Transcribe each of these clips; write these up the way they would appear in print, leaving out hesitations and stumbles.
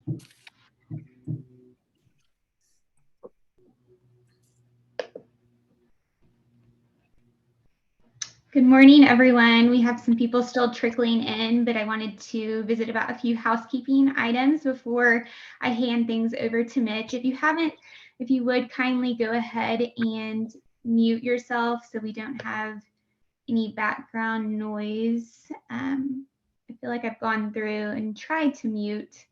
Good morning, everyone. We have some people still trickling in, but I wanted to visit about a few housekeeping items before I hand things over to Mitch. If you would kindly go ahead and mute yourself so we don't have any background noise. I feel like I've gone through and tried to mute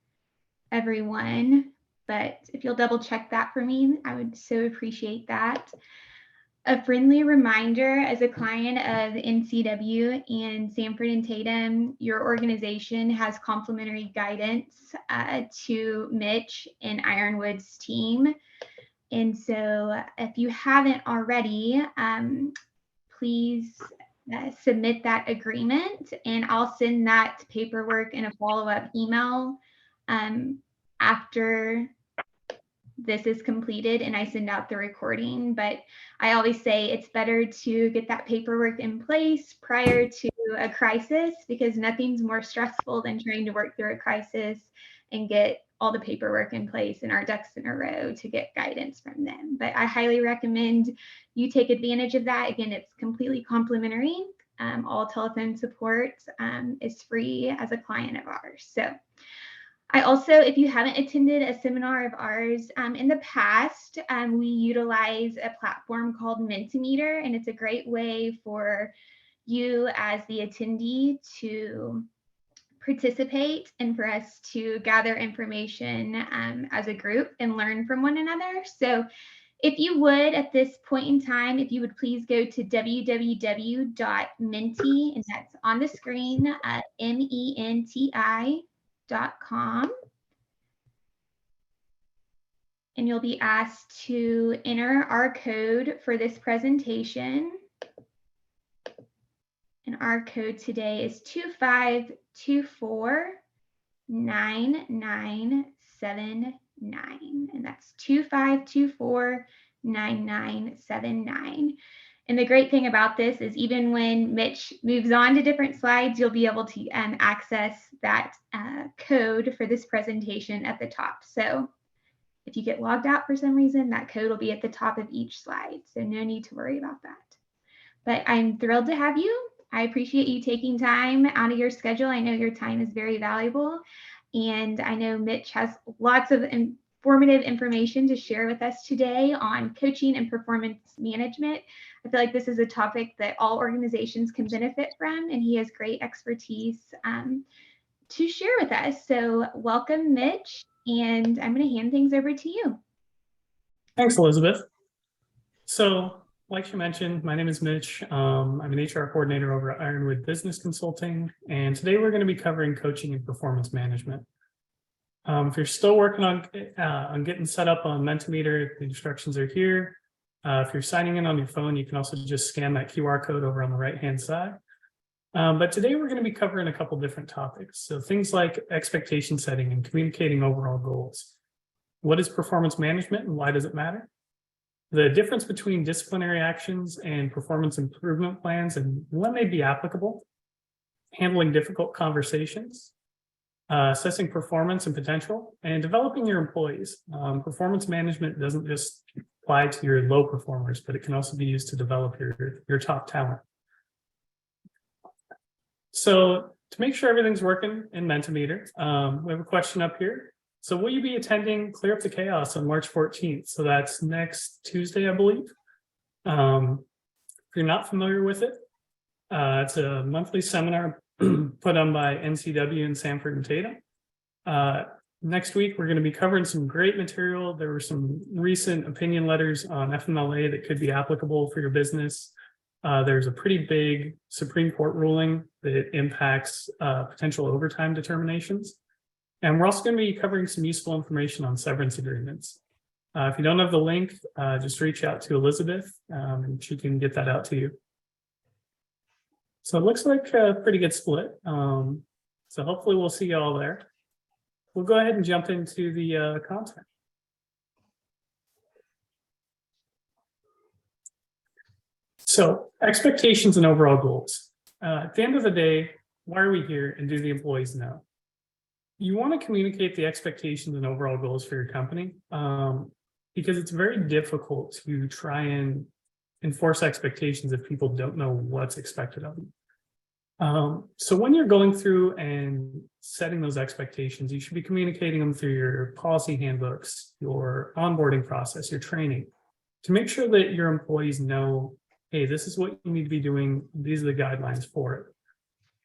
everyone, but if you'll double check that for me, I would so appreciate that. A friendly reminder, as a client of NCW and Sanford and Tatum, your organization has complimentary guidance to Mitch and Ironwood's team. And so if you haven't already, please submit that agreement, and I'll send that paperwork in a follow-up email after this is completed and I send out the recording. But I always say it's better to get that paperwork in place prior to a crisis, because nothing's more stressful than trying to work through a crisis and get all the paperwork in place and our ducks in a row to get guidance from them. But I highly recommend you take advantage of that. Again, it's completely complimentary. All telephone support is free as a client of ours. So I also, if you haven't attended a seminar of ours in the past, we utilize a platform called Mentimeter, and it's a great way for you as the attendee to participate and for us to gather information as a group and learn from one another. So if you would, at this point in time, if you would please go to www.menti, and that's on the screen, MENTI.com, and you'll be asked to enter our code for this presentation. And our code today is 25249979, and that's 25249979. And the great thing about this is even when Mitch moves on to different slides, you'll be able to access that code for this presentation at the top. So if you get logged out for some reason, that code will be at the top of each slide. So no need to worry about that. But I'm thrilled to have you. I appreciate you taking time out of your schedule. I know your time is very valuable. And I know Mitch has lots of informative information to share with us today on coaching and performance management. I feel like this is a topic that all organizations can benefit from, and he has great expertise to share with us. So welcome, Mitch, and I'm going to hand things over to you. Thanks, Elizabeth. So, like you mentioned, my name is Mitch. I'm an HR coordinator over at Ironwood Business Consulting, and today we're going to be covering coaching and performance management. If you're still working on getting set up on Mentimeter, the instructions are here. If you're signing in on your phone, you can also just scan that QR code over on the right-hand side. But today we're going to be covering a couple different topics. So things like expectation setting and communicating overall goals. What is performance management and why does it matter? The difference between disciplinary actions and performance improvement plans and when they'd be applicable. Handling difficult conversations. Assessing performance and potential, and developing your employees. Performance management doesn't just apply to your low performers, but it can also be used to develop your top talent. So to make sure everything's working in Mentimeter, we have a question up here. So will you be attending Clear Up the Chaos on March 14th? So that's next Tuesday, I believe. If you're not familiar with it, it's a monthly seminar put on by NCW and Sanford and Tatum. Next week, we're going to be covering some great material. There were some recent opinion letters on FMLA that could be applicable for your business. There's a pretty big Supreme Court ruling that impacts potential overtime determinations. And we're also going to be covering some useful information on severance agreements. If you don't have the link, just reach out to Elizabeth and she can get that out to you. So it looks like a pretty good split. So hopefully we'll see you all there. We'll go ahead and jump into the content. So expectations and overall goals. At the end of the day, why are we here and do the employees know? you want to communicate the expectations and overall goals for your company, because it's very difficult to try and enforce expectations if people don't know what's expected of them. So when you're going through and setting those expectations, you should be communicating them through your policy handbooks, your onboarding process, your training, to make sure that your employees know, hey, this is what you need to be doing. These are the guidelines for it.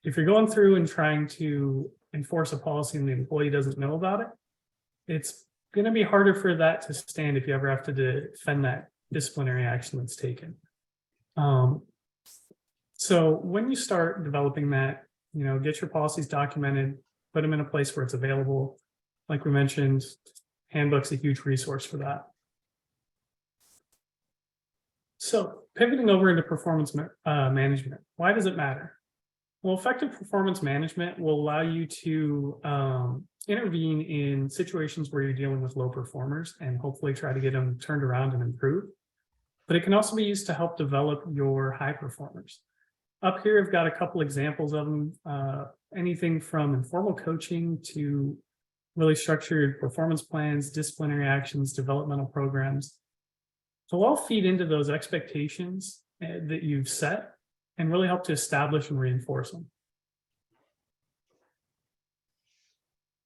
If you're going through and trying to enforce a policy and the employee doesn't know about it, it's going to be harder for that to stand if you ever have to defend that disciplinary action that's taken. So when you start developing that, get your policies documented, put them in a place where it's available. Like we mentioned, handbook's a huge resource for that. So pivoting over into performance management, why does it matter? Well, effective performance management will allow you to intervene in situations where you're dealing with low performers and hopefully try to get them turned around and improved. But it can also be used to help develop your high performers. Up here, I've got a couple examples of them, anything from informal coaching to really structured performance plans, disciplinary actions, developmental programs. So all feed into those expectations that you've set and really help to establish and reinforce them.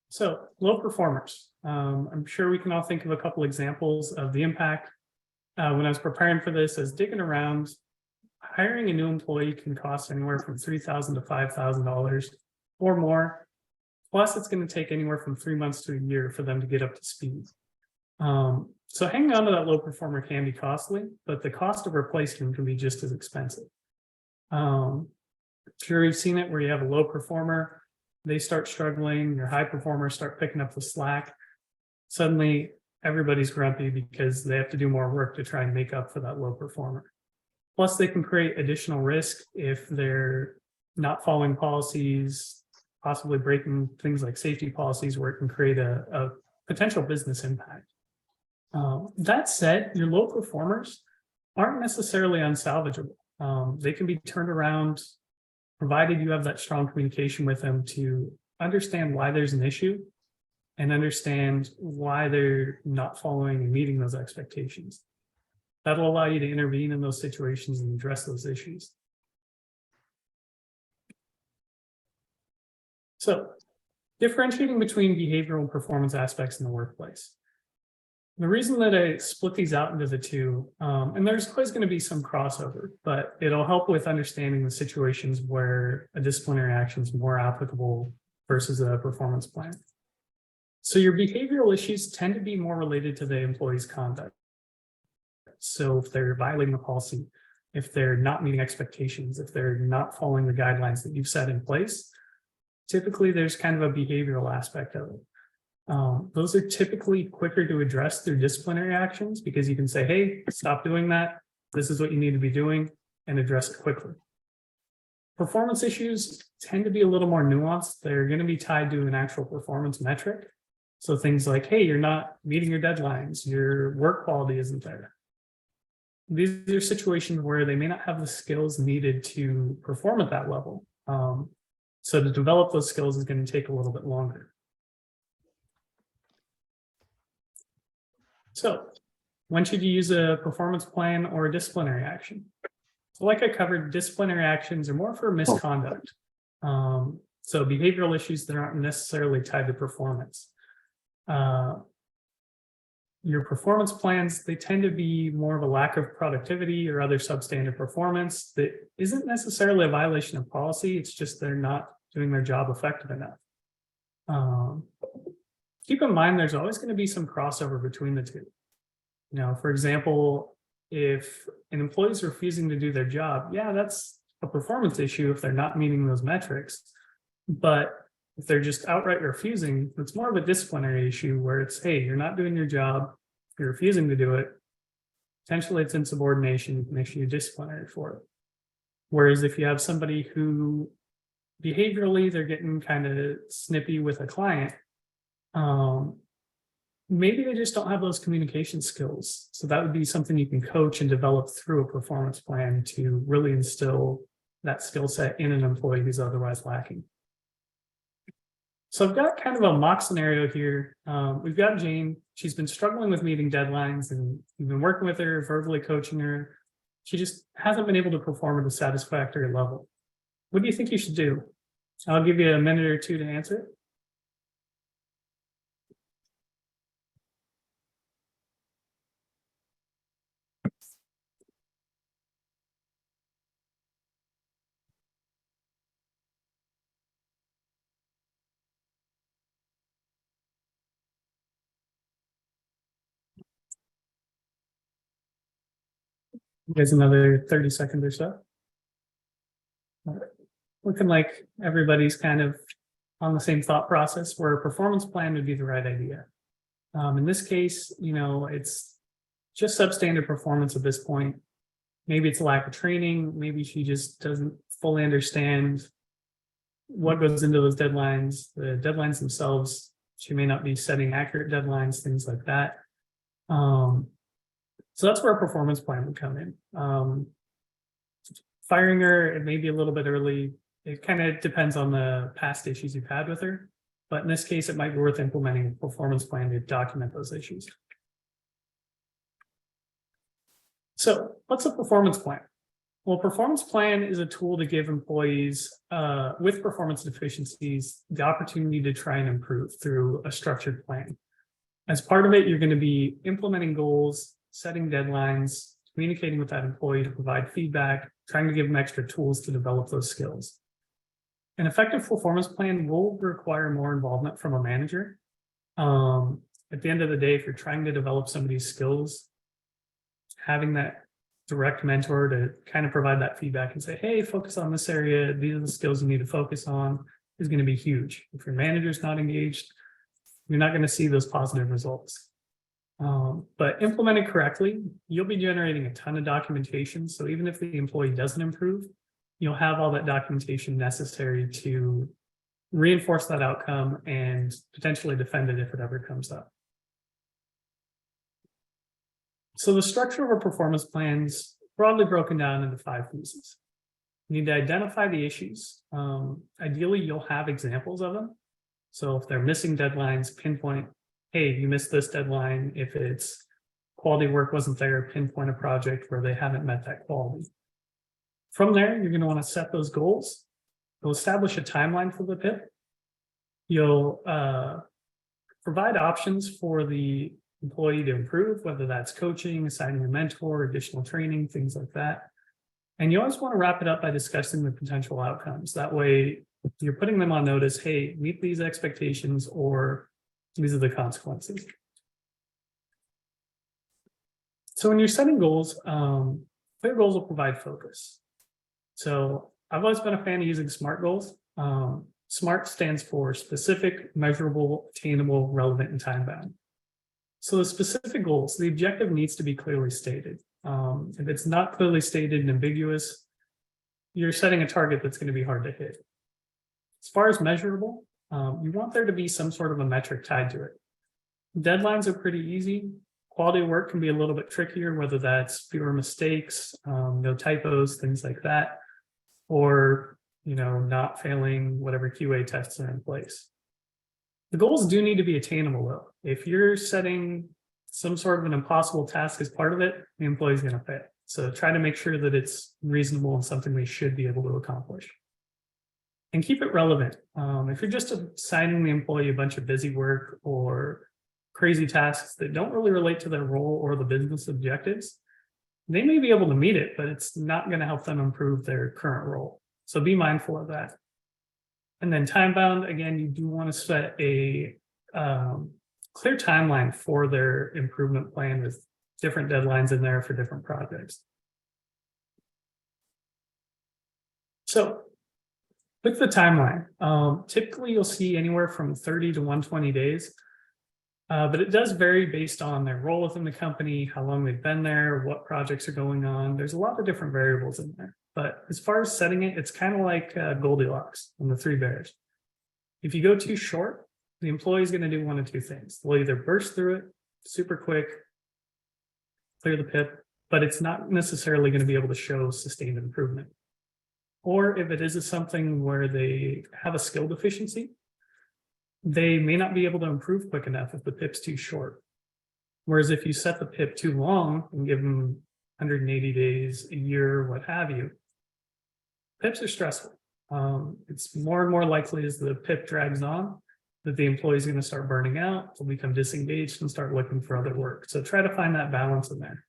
So low performers, I'm sure we can all think of a couple examples of the impact. When I was preparing for this, I was digging around. Hiring a new employee can cost anywhere from $3,000 to $5,000 or more. Plus, it's going to take anywhere from 3 months to a year for them to get up to speed. So hanging on to that low performer can be costly, but the cost of replacing them can be just as expensive. Sure, you've seen it where you have a low performer, they start struggling, your high performers start picking up the slack. Suddenly, everybody's grumpy because they have to do more work to try and make up for that low performer. Plus, they can create additional risk if they're not following policies, possibly breaking things like safety policies where it can create a potential business impact. That said, your low performers aren't necessarily unsalvageable. They can be turned around, provided you have that strong communication with them to understand why there's an issue and understand why they're not following and meeting those expectations. That'll allow you to intervene in those situations and address those issues. So, differentiating between behavioral and performance aspects in the workplace. The reason that I split these out into the two, and there's always going to be some crossover, but it'll help with understanding the situations where a disciplinary action is more applicable versus a performance plan. So your behavioral issues tend to be more related to the employee's conduct. So if they're violating the policy, if they're not meeting expectations, if they're not following the guidelines that you've set in place, typically there's kind of a behavioral aspect of it. Those are typically quicker to address through disciplinary actions because you can say, hey, stop doing that. This is what you need to be doing and address it quickly. Performance issues tend to be a little more nuanced. They're going to be tied to an actual performance metric. So things like, hey, you're not meeting your deadlines, your work quality isn't there. These are situations where they may not have the skills needed to perform at that level. So to develop those skills is going to take a little bit longer. So when should you use a performance plan or a disciplinary action? So like I covered, disciplinary actions are more for misconduct. So behavioral issues that aren't necessarily tied to performance. Your performance plans, they tend to be more of a lack of productivity or other substandard performance that isn't necessarily a violation of policy. It's just they're not doing their job effective enough. Keep in mind, there's always going to be some crossover between the two. For example, if an employee is refusing to do their job, yeah, that's a performance issue if they're not meeting those metrics. But if they're just outright refusing, it's more of a disciplinary issue where it's, hey, you're not doing your job, you're refusing to do it. Potentially it's insubordination, you can issue disciplinary for it. Whereas if you have somebody who behaviorally, they're getting kind of snippy with a client, maybe they just don't have those communication skills. So that would be something you can coach and develop through a performance plan to really instill that skill set in an employee who's otherwise lacking. So I've got kind of a mock scenario here. We've got Jane. She's been struggling with meeting deadlines, and we've been working with her, verbally coaching her. She just hasn't been able to perform at a satisfactory level. What do you think you should do? I'll give you a minute or two to answer it. There's another 30 seconds or so. All right. Looking like everybody's kind of on the same thought process where a performance plan would be the right idea. In this case, it's just substandard performance at this point. Maybe it's a lack of training. Maybe she just doesn't fully understand what goes into those deadlines, the deadlines themselves. She may not be setting accurate deadlines, things like that. So that's where a performance plan would come in. Firing her, it may be a little bit early. It kind of depends on the past issues you've had with her. But in this case, it might be worth implementing a performance plan to document those issues. So what's a performance plan? Well, a performance plan is a tool to give employees with performance deficiencies the opportunity to try and improve through a structured plan. As part of it, you're going to be implementing goals, setting deadlines, communicating with that employee to provide feedback, trying to give them extra tools to develop those skills. An effective performance plan will require more involvement from a manager. At the end of the day, if you're trying to develop somebody's skills, having that direct mentor to kind of provide that feedback and say, hey, focus on this area, these are the skills you need to focus on, is going to be huge. If your manager's not engaged, you're not going to see those positive results. But implemented correctly, you'll be generating a ton of documentation. So even if the employee doesn't improve, you'll have all that documentation necessary to reinforce that outcome and potentially defend it if it ever comes up. So the structure of our performance plans broadly broken down into 5 pieces. You need to identify the issues. Ideally, you'll have examples of them. So if they're missing deadlines, pinpoint, hey, you missed this deadline. If it's quality work wasn't there, pinpoint a project where they haven't met that quality. From there, you're going to want to set those goals. You'll establish a timeline for the PIP. You'll provide options for the employee to improve, whether that's coaching, assigning a mentor, additional training, things like that. And you always want to wrap it up by discussing the potential outcomes. That way, you're putting them on notice, hey, meet these expectations, or these are the consequences. So when you're setting goals, clear goals will provide focus. So I've always been a fan of using SMART goals. SMART stands for specific, measurable, attainable, relevant, and time-bound. So the specific goals, the objective needs to be clearly stated. If it's not clearly stated and ambiguous, you're setting a target that's going to be hard to hit. As far as measurable, you want there to be some sort of a metric tied to it. Deadlines are pretty easy. Quality of work can be a little bit trickier, whether that's fewer mistakes, no typos, things like that, or not failing whatever QA tests are in place. The goals do need to be attainable, though. If you're setting some sort of an impossible task as part of it, the employee's going to fail. So try to make sure that it's reasonable and something they should be able to accomplish. And keep it relevant. If you're just assigning the employee a bunch of busy work or crazy tasks that don't really relate to their role or the business objectives, they may be able to meet it, but it's not going to help them improve their current role. So be mindful of that. And then time bound, again, you do want to set a clear timeline for their improvement plan with different deadlines in there for different projects. So with the timeline, typically you'll see anywhere from 30 to 120 days, but it does vary based on their role within the company, how long they've been there, what projects are going on. There's a lot of different variables in there. But as far as setting it, it's kind of like Goldilocks and the 3 bears. If you go too short, the employee is going to do one of 2 things. They'll either burst through it super quick, clear the PIP, but it's not necessarily going to be able to show sustained improvement. Or if it is something where they have a skill deficiency, they may not be able to improve quick enough if the PIP's too short. Whereas if you set the PIP too long and give them 180 days, a year, what have you, PIPs are stressful. It's more and more likely as the PIP drags on that the employee is going to start burning out, will become disengaged and start looking for other work. So try to find that balance in there.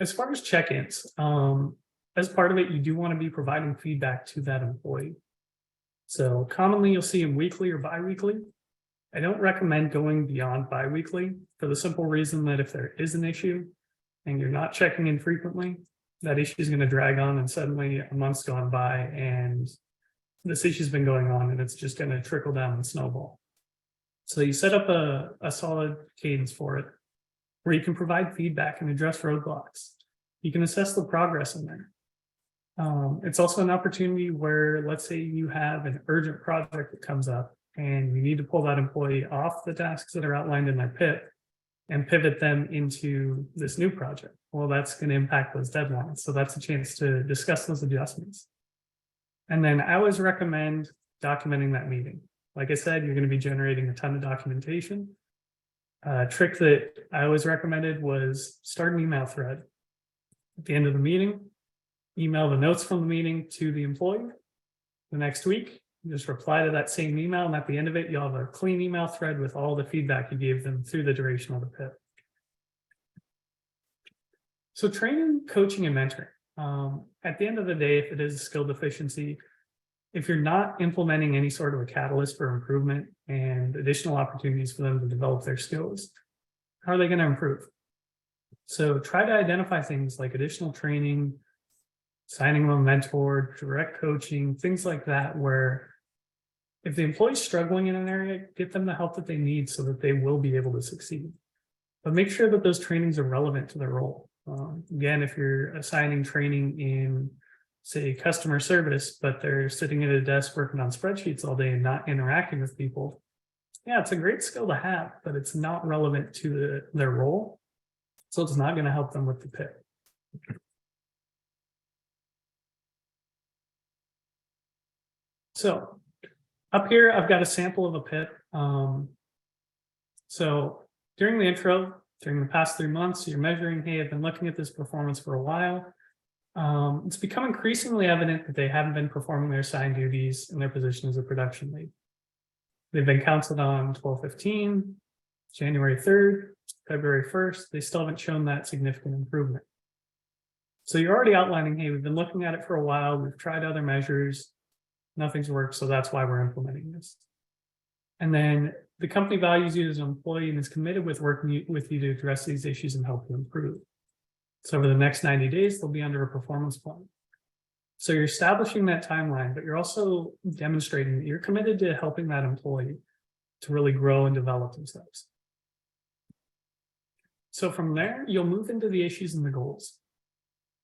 As far as check-ins, as part of it, you do want to be providing feedback to that employee. So commonly you'll see them weekly or bi-weekly. I don't recommend going beyond bi-weekly for the simple reason that if there is an issue and you're not checking in frequently, that issue is going to drag on and suddenly a month's gone by and this issue's been going on and it's just going to trickle down and snowball. So you set up a solid cadence for it where you can provide feedback and address roadblocks. You can assess the progress in there. It's also an opportunity where, let's say you have an urgent project that comes up and you need to pull that employee off the tasks that are outlined in their PIP and pivot them into this new project. Well, that's going to impact those deadlines. So that's a chance to discuss those adjustments. And then I always recommend documenting that meeting. Like I said, you're going to be generating a ton of documentation. A trick that I always recommended was start an email thread. At the end of the meeting, email the notes from the meeting to the employee. The next week, you just reply to that same email, and at the end of it, you'll have a clean email thread with all the feedback you gave them through the duration of the PIP. So training, coaching, and mentoring. At the end of the day, if it is a skill deficiency, if you're not implementing any sort of a catalyst for improvement and additional opportunities for them to develop their skills, how are they going to improve? So try to identify things like additional training, signing them a mentor, direct coaching, things like that, where if the employee's struggling in an area, get them the help that they need so that they will be able to succeed. But make sure that those trainings are relevant to their role. Again, if you're assigning training in, say, customer service, but they're sitting at a desk working on spreadsheets all day and not interacting with people, yeah, it's a great skill to have, but it's not relevant to their role. So it's not going to help them with the PIP. So up here, I've got a sample of a PIP. So during the intro, during the past 3 months, you're measuring, hey, I've been looking at this performance for a while. It's become increasingly evident that they haven't been performing their assigned duties in their position as a production lead. They've been counseled on 12/15, January 3rd, February 1st. They still haven't shown that significant improvement. So you're already outlining, hey, we've been looking at it for a while. We've tried other measures. Nothing's worked. So that's why we're implementing this. And then the company values you as an employee and is committed with working with you to address these issues and help you improve. So over the next 90 days, they'll be under a performance plan. So you're establishing that timeline, but you're also demonstrating that you're committed to helping that employee to really grow and develop themselves. So from there, you'll move into the issues and the goals.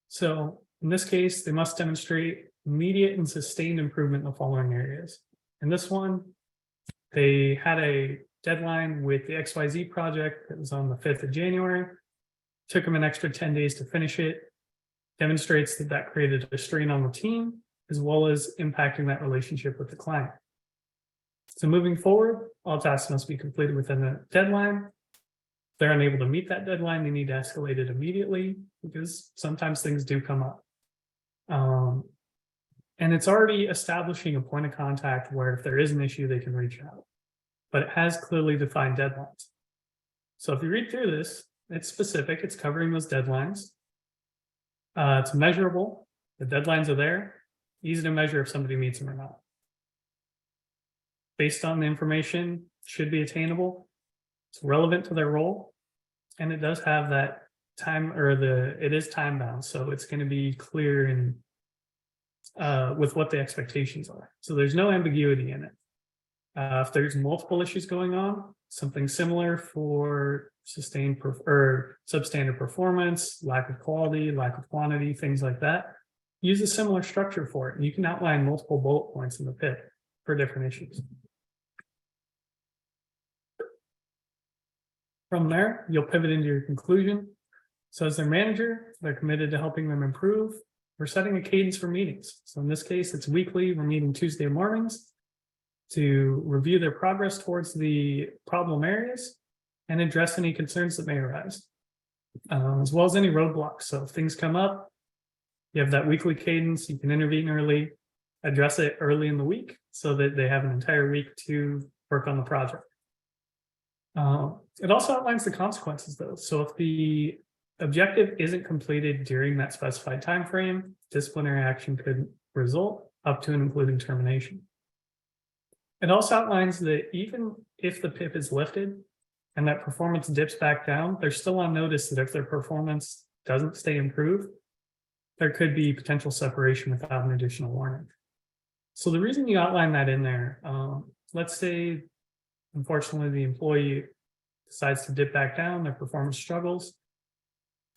So in this case, they must demonstrate immediate and sustained improvement in the following areas. In this one, they had a deadline with the XYZ project that was on the 5th of January. Took them an extra 10 days to finish it. Demonstrates that that created a strain on the team, as well as impacting that relationship with the client. So moving forward, all tasks must be completed within the deadline. If they're unable to meet that deadline, they need to escalate it immediately because sometimes things do come up. And it's already establishing a point of contact where if there is an issue, they can reach out. But it has clearly defined deadlines. So if you read through this, it's specific, it's covering those deadlines. It's measurable, the deadlines are there, easy to measure if somebody meets them or not. Based on the information, should be attainable, it's relevant to their role, and it does have that time, or it is time bound, so it's going to be clear and with what the expectations are. So there's no ambiguity in it. If there's multiple issues going on, something similar for sustained or substandard performance, lack of quality, lack of quantity, things like that, use a similar structure for it. And you can outline multiple bullet points in the PIP for different issues. From there, you'll pivot into your conclusion. So as their manager, they're committed to helping them improve we're setting a cadence for meetings. So in this case, it's weekly. We're meeting Tuesday mornings to review their progress towards the problem areas and address any concerns that may arise, as well as any roadblocks. So if things come up, you have that weekly cadence. You can intervene early, address it early in the week so that they have an entire week to work on the project. It also outlines the consequences, though. So if the objective isn't completed during that specified time frame, disciplinary action could result up to and including termination. It also outlines that even if the PIP is lifted and that performance dips back down, they're still on notice that if their performance doesn't stay improved, there could be potential separation without an additional warning. So the reason you outline that in there, let's say, unfortunately, the employee decides to dip back down, their performance struggles,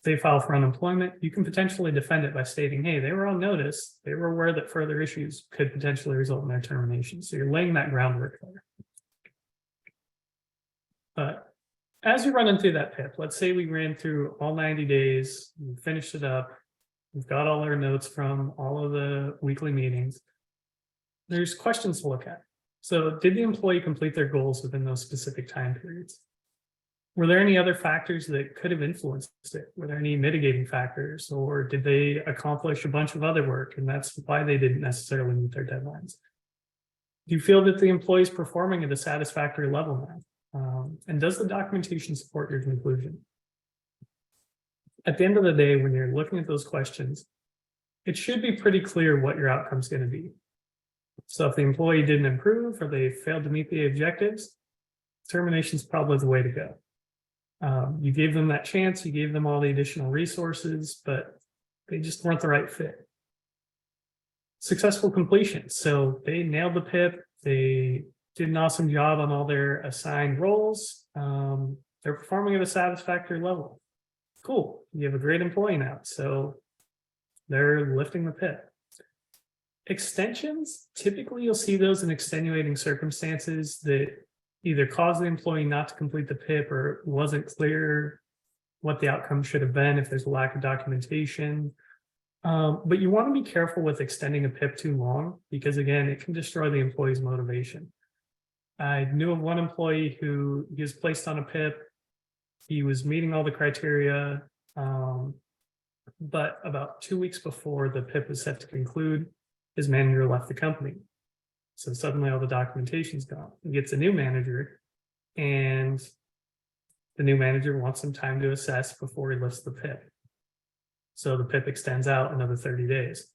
they file for unemployment, you can potentially defend it by stating, hey, they were on notice, they were aware that further issues could potentially result in their termination. So you're laying that groundwork there. But as you're running through that PIP, let's say we ran through all 90 days, we finished it up, we've got all our notes from all of the weekly meetings. There's questions to look at. So did the employee complete their goals within those specific time periods? Were there any other factors that could have influenced it? Were there any mitigating factors, or did they accomplish a bunch of other work and that's why they didn't necessarily meet their deadlines? Do you feel that the employee is performing at a satisfactory level now? And does the documentation support your conclusion? At the end of the day, when you're looking at those questions, it should be pretty clear what your outcome is going to be. So if the employee didn't improve or they failed to meet the objectives, termination is probably the way to go. You gave them that chance, you gave them all the additional resources, but they just weren't the right fit. Successful completion. So they nailed the PIP, they did an awesome job on all their assigned roles. They're performing at a satisfactory level. Cool, you have a great employee now, so they're lifting the PIP. Extensions, typically you'll see those in extenuating circumstances that either cause the employee not to complete the PIP or it wasn't clear what the outcome should have been if there's a lack of documentation. But you want to be careful with extending a PIP too long because, again, it can destroy the employee's motivation. I knew of one employee who he was placed on a PIP. He was meeting all the criteria, but about 2 weeks before the PIP was set to conclude, his manager left the company. So suddenly all the documentation's gone. He gets a new manager and the new manager wants some time to assess before he lifts the PIP. So the PIP extends out another 30 days.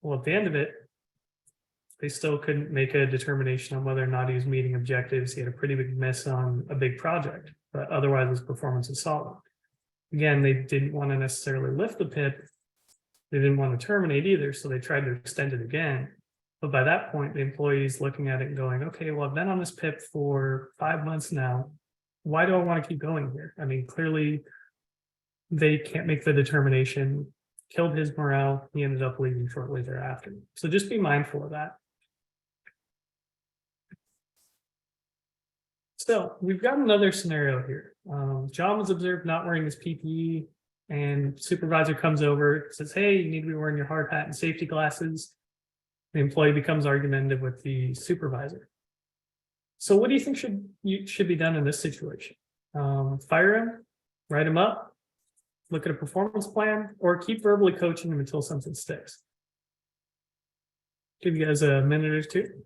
Well, at the end of it, they still couldn't make a determination on whether or not he was meeting objectives. He had a pretty big miss on a big project, but otherwise his performance is solid. Again, they didn't want to necessarily lift the PIP. They didn't want to terminate either, so they tried to extend it again. But by that point, the employee is looking at it and going, okay, well, I've been on this PIP for 5 months now. Why do I want to keep going here? I mean, clearly they can't make the determination, killed his morale. He ended up leaving shortly thereafter. So just be mindful of that. So we've got another scenario here. John was observed not wearing his PPE and supervisor comes over, says, hey, you need to be wearing your hard hat and safety glasses. The employee becomes argumentative with the supervisor. So what do you think should be done in this situation? Fire him, write him up, look at a performance plan, or keep verbally coaching him until something sticks? Give you guys a minute or two.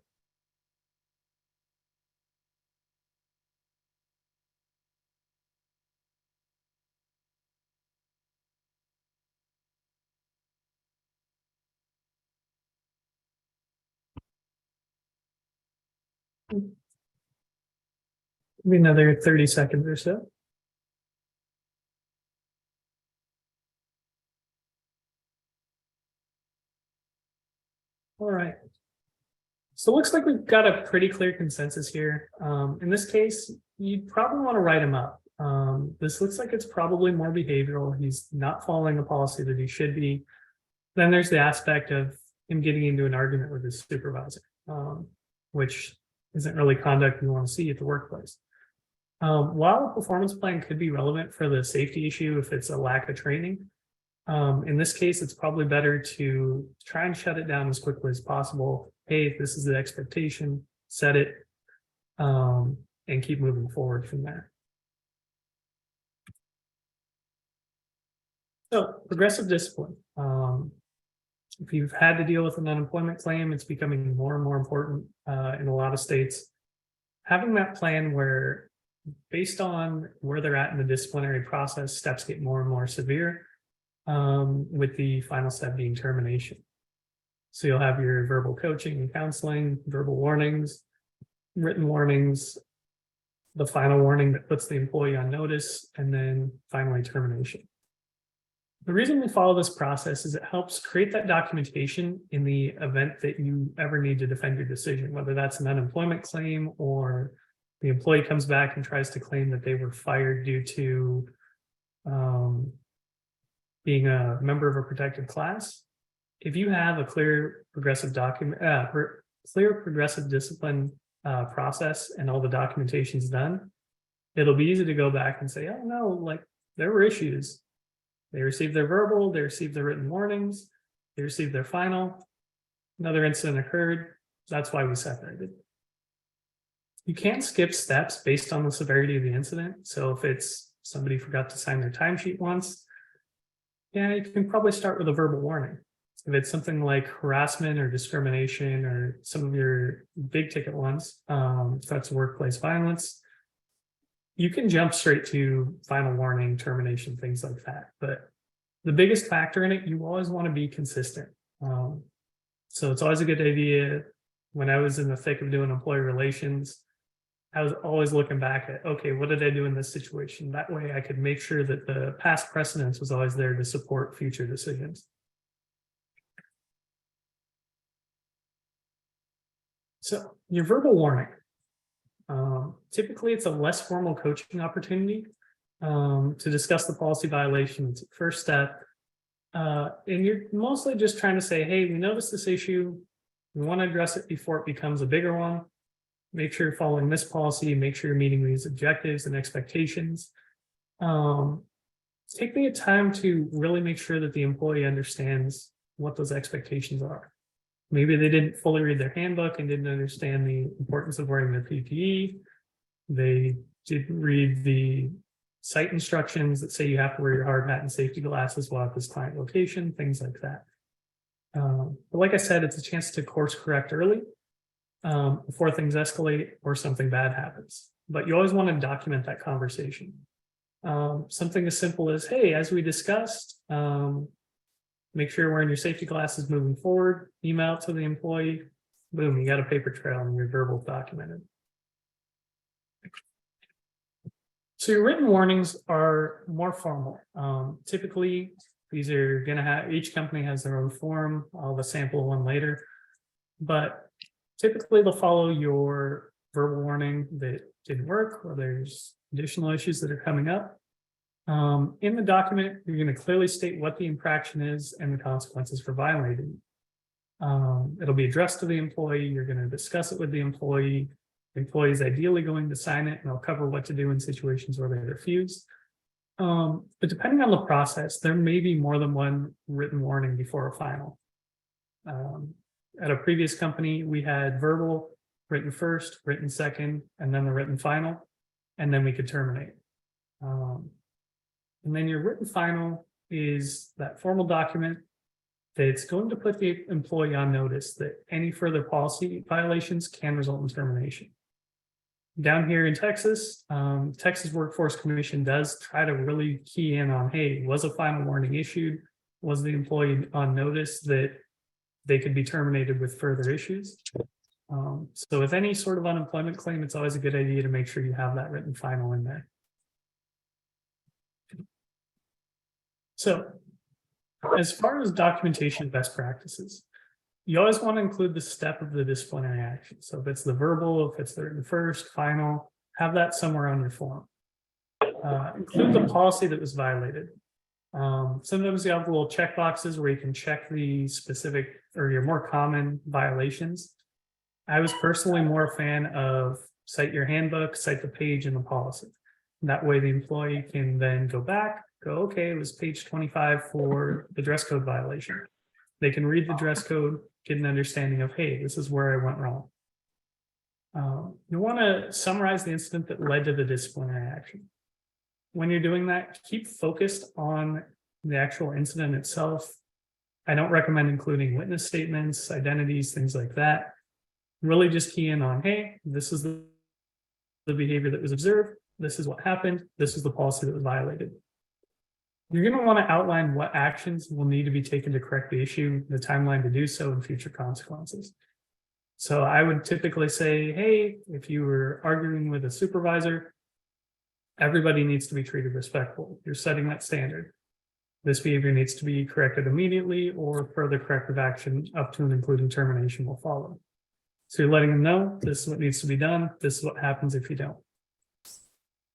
Maybe another 30 seconds or so. All right. So it looks like we've got a pretty clear consensus here. In this case, you'd probably want to write him up. This looks like it's probably more behavioral. He's not following a policy that he should be. Then there's the aspect of him getting into an argument with his supervisor, which isn't really conduct you want to see at the workplace. While a performance plan could be relevant for the safety issue if it's a lack of training, In this case, it's probably better to try and shut it down as quickly as possible. Hey, this is the expectation, set it, and keep moving forward from there. So progressive discipline. If you've had to deal with an unemployment claim, it's becoming more and more important in a lot of states. Having that plan where, based on where they're at in the disciplinary process, steps get more and more severe, with the final step being termination. So you'll have your verbal coaching and counseling, verbal warnings, written warnings, the final warning that puts the employee on notice, and then finally termination. The reason we follow this process is it helps create that documentation in the event that you ever need to defend your decision, whether that's an unemployment claim or the employee comes back and tries to claim that they were fired due to being a member of a protected class. If you have a clear progressive discipline process and all the documentation is done, it'll be easy to go back and say, oh no, like there were issues. They received their verbal, they received their written warnings, they received their final, another incident occurred. That's why we separated. You can't skip steps based on the severity of the incident. So if it's somebody forgot to sign their timesheet once, yeah, you can probably start with a verbal warning. If it's something like harassment or discrimination or some of your big ticket ones, threats of workplace violence, you can jump straight to final warning, termination, things like that. But the biggest factor in it, you always want to be consistent. So it's always a good idea. When I was in the thick of doing employee relations, I was always looking back at, okay, what did I do in this situation? That way I could make sure that the past precedence was always there to support future decisions. So your verbal warning. Typically, it's a less formal coaching opportunity to discuss the policy violation. It's the first step. And you're mostly just trying to say, hey, we noticed this issue. We want to address it before it becomes a bigger one. Make sure you're following this policy. Make sure you're meeting these objectives and expectations. Take the time to really make sure that the employee understands what those expectations are. Maybe they didn't fully read their handbook and didn't understand the importance of wearing their PPE. They didn't read the site instructions that say you have to wear your hard hat and safety glasses while at this client location, things like that. But like I said, it's a chance to course correct early before things escalate or something bad happens. But you always want to document that conversation. Something as simple as, hey, as we discussed, make sure you're wearing your safety glasses moving forward, email it to the employee, boom, you got a paper trail and your verbal documented. So your written warnings are more formal. Typically, these are going to have, each company has their own form. I'll have a sample one later, but typically they'll follow your verbal warning that didn't work or there's additional issues that are coming up. In the document, you're going to clearly state what the infraction is and the consequences for violating. It'll be addressed to the employee. You're going to discuss it with the employee. The employee is ideally going to sign it, and they'll cover what to do in situations where they refuse. But depending on the process, there may be more than one written warning before a final. At a previous company, we had verbal, written first, written second, and then the written final, and then we could terminate. And then your written final is that formal document that's going to put the employee on notice that any further policy violations can result in termination. Down here in Texas, Texas Workforce Commission does try to really key in on, hey, was a final warning issued? Was the employee on notice that they could be terminated with further issues? So with any sort of unemployment claim, it's always a good idea to make sure you have that written final in there. So as far as documentation best practices, you always want to include the step of the disciplinary action. So if it's the verbal, if it's the written first, final, have that somewhere on your form. Include the policy that was violated. Sometimes you have little check boxes where you can check the specific or your more common violations. I was personally more a fan of cite your handbook, cite the page in the policy. That way the employee can then go back, go, okay, it was page 25 for the dress code violation. They can read the dress code, get an understanding of, hey, this is where I went wrong. You want to summarize the incident that led to the disciplinary action. When you're doing that, keep focused on the actual incident itself. I don't recommend including witness statements, identities, things like that. Really just key in on, hey, this is the behavior that was observed. This is what happened. This is the policy that was violated. You're going to want to outline what actions will need to be taken to correct the issue, the timeline to do so, and future consequences. So I would typically say, hey, if you were arguing with a supervisor, everybody needs to be treated respectful. You're setting that standard. This behavior needs to be corrected immediately, or further corrective action up to and including termination will follow. So you're letting them know this is what needs to be done. This is what happens if you don't.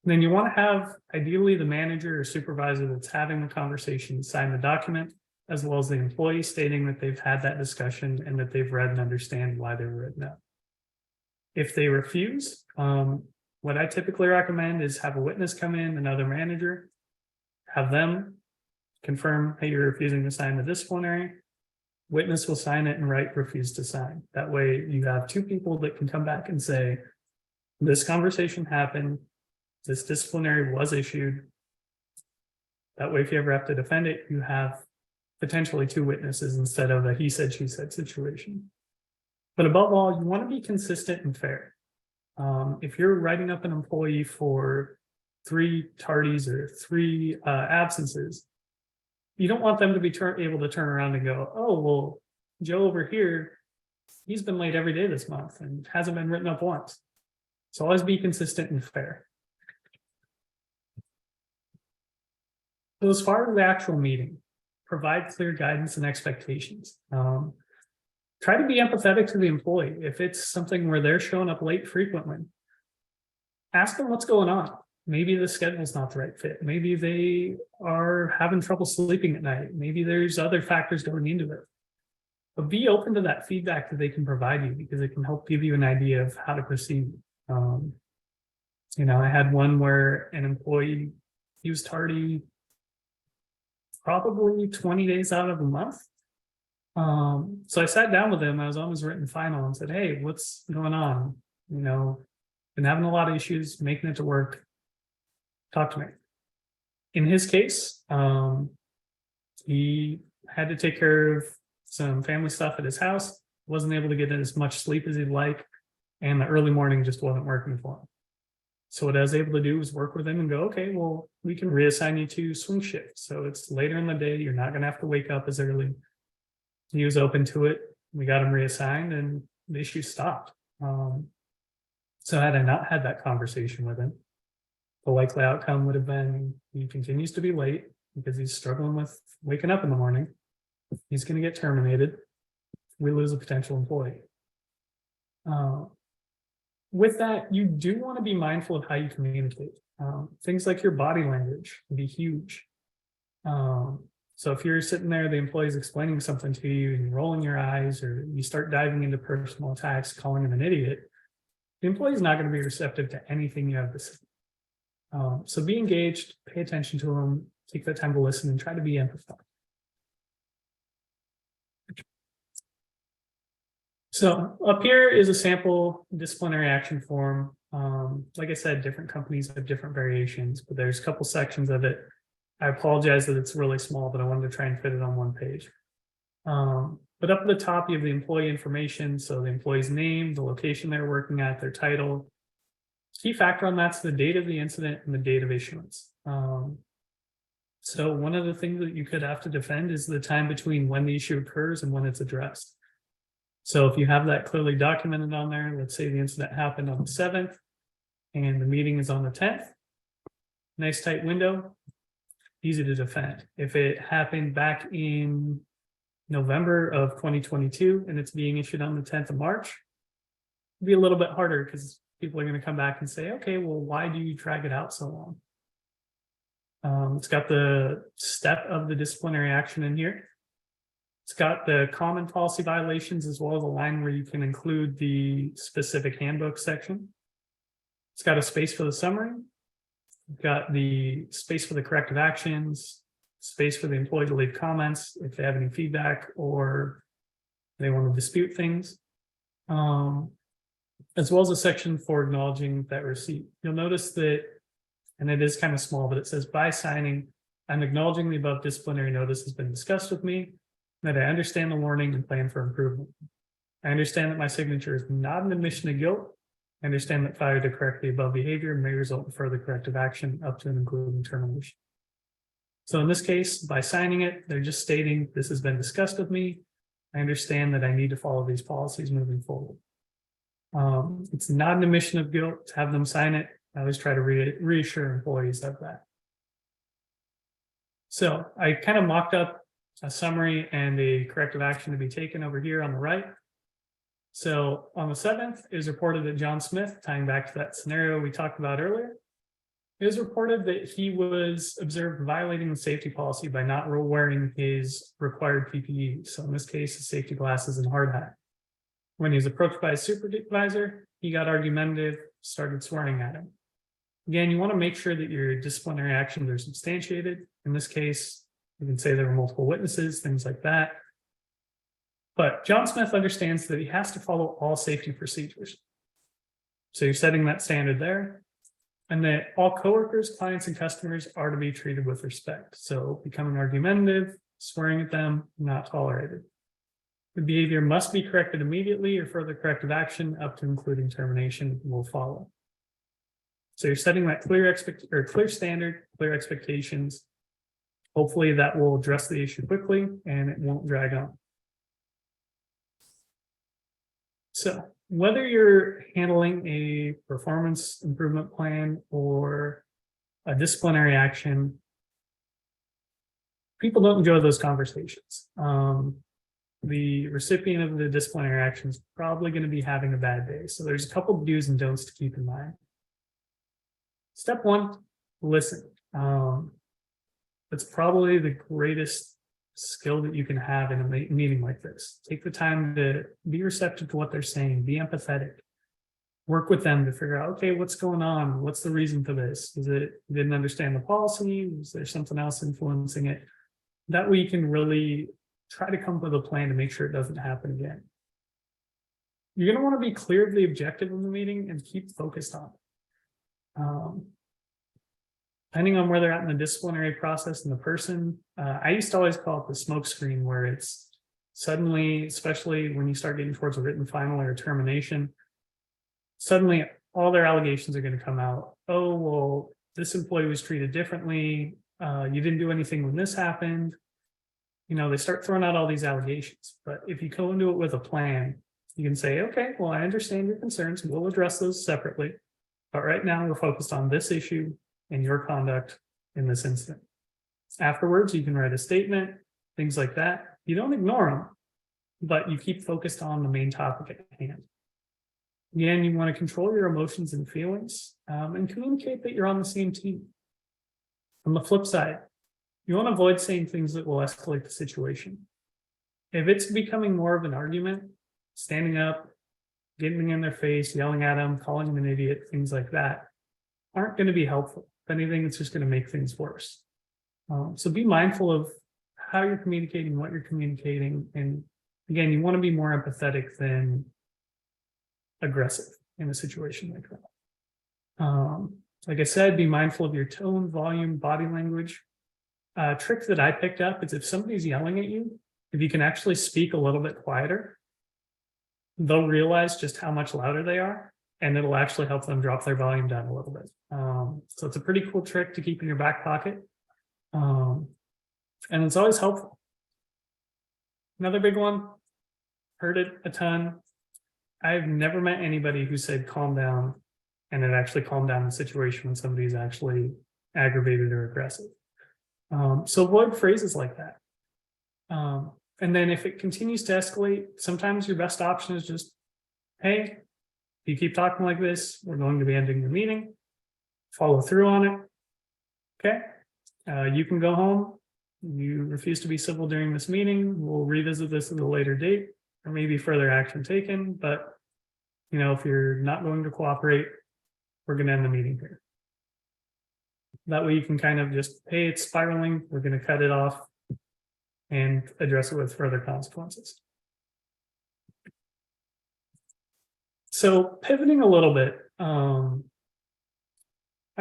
And then you want to have ideally the manager or supervisor that's having the conversation sign the document, as well as the employee stating that they've had that discussion and that they've read and understand why they were written up. If they refuse, what I typically recommend is have a witness come in, another manager, have them confirm, hey, you're refusing to sign the disciplinary. Witness will sign it and write refuse to sign. That way you have two people that can come back and say, this conversation happened, this disciplinary was issued. That way, if you ever have to defend it, you have potentially two witnesses instead of a he said, she said situation. But above all, you want to be consistent and fair. If you're writing up an employee for 3 tardies or 3 absences, you don't want them to be able to turn around and go, oh, well, Joe over here, he's been late every day this month and hasn't been written up once. So always be consistent and fair. So as far as the actual meeting, provide clear guidance and expectations. Try to be empathetic to the employee. If it's something where they're showing up late frequently, ask them what's going on. Maybe the schedule's not the right fit. Maybe they are having trouble sleeping at night. Maybe there's other factors going into it. But be open to that feedback that they can provide you, because it can help give you an idea of how to proceed. I had one where an employee, he was tardy probably 20 days out of a month. So I sat down with him. I was on his written final and said, hey, what's going on? Been having a lot of issues making it to work. Talk to me. In his case, he had to take care of some family stuff at his house, wasn't able to get as much sleep as he'd like, and the early morning just wasn't working for him. So what I was able to do was work with him and go, okay, well, we can reassign you to swing shift. So it's later in the day. You're not going to have to wake up as early. He was open to it. We got him reassigned and the issue stopped. So had I not had that conversation with him, the likely outcome would have been he continues to be late because he's struggling with waking up in the morning. He's going to get terminated. We lose a potential employee. With that, you do want to be mindful of how you communicate. Things like your body language can be huge. So if you're sitting there, the employee's explaining something to you and you're rolling your eyes, or you start diving into personal attacks, calling him an idiot, the employee's not going to be receptive to anything you have to say. So be engaged, pay attention to them, take that time to listen, and try to be empathetic. So up here is a sample disciplinary action form. Like I said, different companies have different variations, but there's a couple sections of it. I apologize that it's really small, but I wanted to try and fit it on one page. But up at the top, you have the employee information. So the employee's name, the location they're working at, their title. Key factor on that's the date of the incident and the date of issuance. So one of the things that you could have to defend is the time between when the issue occurs and when it's addressed. So if you have that clearly documented on there, let's say the incident happened on the 7th and the meeting is on the 10th, nice tight window, easy to defend. If it happened back in November of 2022 and it's being issued on the 10th of March, it'd be a little bit harder because people are going to come back and say, okay, well, why do you drag it out so long? It's got the step of the disciplinary action in here. It's got the common policy violations as well as a line where you can include the specific handbook section. It's got a space for the summary, We've got the space for the corrective actions, space for the employee to leave comments if they have any feedback or they want to dispute things. As well as a section for acknowledging that receipt. You'll notice that, and it is kind of small, but it says by signing, I'm acknowledging the above disciplinary notice has been discussed with me, that I understand the warning and plan for improvement. I understand that my signature is not an admission of guilt. I understand that failure to correct the above behavior may result in further corrective action up to and including termination. So in this case, by signing it, they're just stating this has been discussed with me. I understand that I need to follow these policies moving forward. It's not an admission of guilt to have them sign it. I always try to reassure employees of that. So I kind of mocked up a summary and a corrective action to be taken over here on the right. So on the 7th, it was reported that John Smith, tying back to that scenario we talked about earlier, it was reported that he was observed violating the safety policy by not wearing his required PPE. So in this case, his safety glasses and hard hat. When he was approached by his supervisor, he got argumentative, started swearing at him. Again, you want to make sure that your disciplinary actions are substantiated. In this case, you can say there were multiple witnesses, things like that. But John Smith understands that he has to follow all safety procedures. So you're setting that standard there. And that all coworkers, clients, and customers are to be treated with respect. So becoming argumentative, swearing at them, not tolerated. The behavior must be corrected immediately or further corrective action up to including termination will follow. So you're setting that clear standard, clear expectations. Hopefully that will address the issue quickly and it won't drag on. So whether you're handling a performance improvement plan or a disciplinary action, people don't enjoy those conversations. The recipient of the disciplinary action is probably going to be having a bad day. So there's a couple of do's and don'ts to keep in mind. Step one, listen. That's probably the greatest skill that you can have in a meeting like this. Take the time to be receptive to what they're saying, be empathetic, work with them to figure out, okay, what's going on? What's the reason for this? Is it you didn't understand the policy? Is there something else influencing it? That way you can really try to come up with a plan to make sure it doesn't happen again. You're going to want to be clear of the objective of the meeting and keep focused on it. Depending on where they're at in the disciplinary process and the person, I used to always call it the smoke screen, where it's suddenly, especially when you start getting towards a written final or a termination, suddenly all their allegations are going to come out. Oh, well, this employee was treated differently. You didn't do anything when this happened. You know, they start throwing out all these allegations. But if you go into it with a plan, you can say, okay, well, I understand your concerns. We'll address those separately. But right now we're focused on this issue and your conduct in this incident. Afterwards, you can write a statement, things like that. You don't ignore them, but you keep focused on the main topic at hand. Again, you want to control your emotions and feelings and communicate that you're on the same team. On the flip side, you want to avoid saying things that will escalate the situation. If it's becoming more of an argument, standing up, getting in their face, yelling at them, calling them an idiot, things like that, aren't going to be helpful. If anything, it's just going to make things worse. So be mindful of how you're communicating, what you're communicating. And again, you want to be more empathetic than aggressive in a situation like that. Like I said, be mindful of your tone, volume, body language. A trick that I picked up is if somebody's yelling at you, if you can actually speak a little bit quieter, they'll realize just how much louder they are, and it'll actually help them drop their volume down a little bit. So it's a pretty cool trick to keep in your back pocket. And it's always helpful. Another big one, heard it a ton. I've never met anybody who said calm down and it actually calmed down the situation when somebody's actually aggravated or aggressive. So avoid phrases like that. And then if it continues to escalate, sometimes your best option is just, hey, if you keep talking like this, we're going to be ending the meeting. Follow through on it. Okay. You can go home. You refuse to be civil during this meeting. We'll revisit this at a later date. There may be further action taken, but if you're not going to cooperate, we're going to end the meeting here. That way you can kind of just, hey, it's spiraling, we're going to cut it off and address it with further consequences. So pivoting a little bit, I'm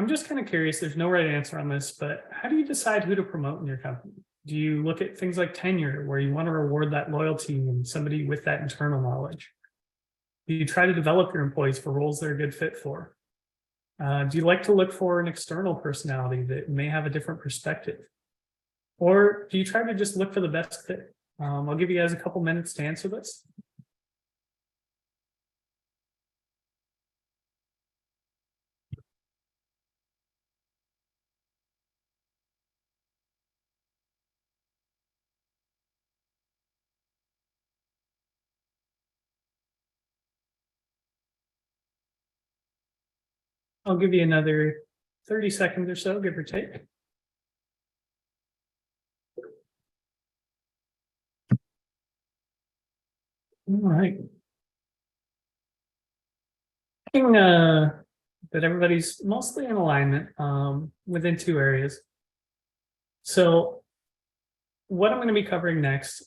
just kind of curious, there's no right answer on this, but how do you decide who to promote in your company? Do you look at things like tenure, where you want to reward that loyalty and somebody with that internal knowledge? Do you try to develop your employees for roles they're a good fit for? Do you like to look for an external personality that may have a different perspective? Or do you try to just look for the best fit? I'll give you guys a couple minutes to answer this. I'll give you another 30 seconds or so, give or take. All right. I think that everybody's mostly in alignment within two areas. So what I'm going to be covering next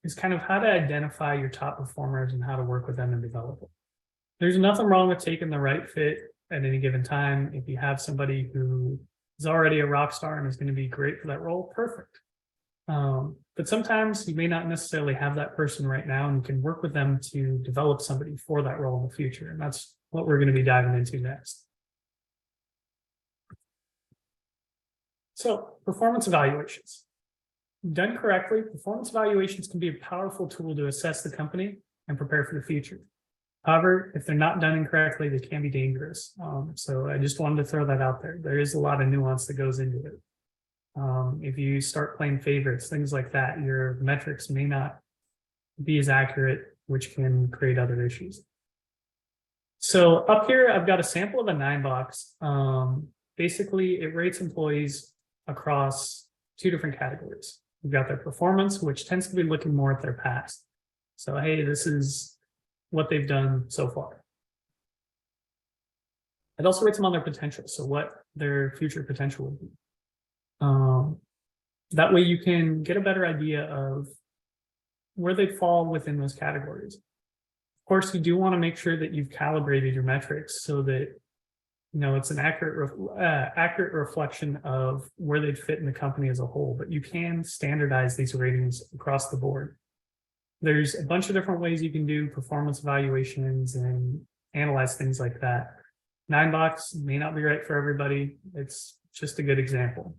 is kind of how to identify your top performers and how to work with them and develop it. There's nothing wrong with taking the right fit at any given time. If you have somebody who is already a rock star and is going to be great for that role, perfect. But sometimes you may not necessarily have that person right now, and you can work with them to develop somebody for that role in the future. And that's what we're going to be diving into next. So performance evaluations. Done correctly, performance evaluations can be a powerful tool to assess the company and prepare for the future. However, if they're not done incorrectly, they can be dangerous. So I just wanted to throw that out there. There is a lot of nuance that goes into it. If you start playing favorites, things like that, your metrics may not be as accurate, which can create other issues. So up here, I've got a sample of a 9-box. Basically, it rates employees across two different categories. We've got their performance, which tends to be looking more at their past. So, hey, this is what they've done so far. It also rates them on their potential, so what their future potential would be. That way you can get a better idea of where they fall within those categories. Of course, you do want to make sure that you've calibrated your metrics so that it's an accurate reflection of where they'd fit in the company as a whole, but you can standardize these ratings across the board. There's a bunch of different ways you can do performance evaluations and analyze things like that. 9-box may not be right for everybody. It's just a good example.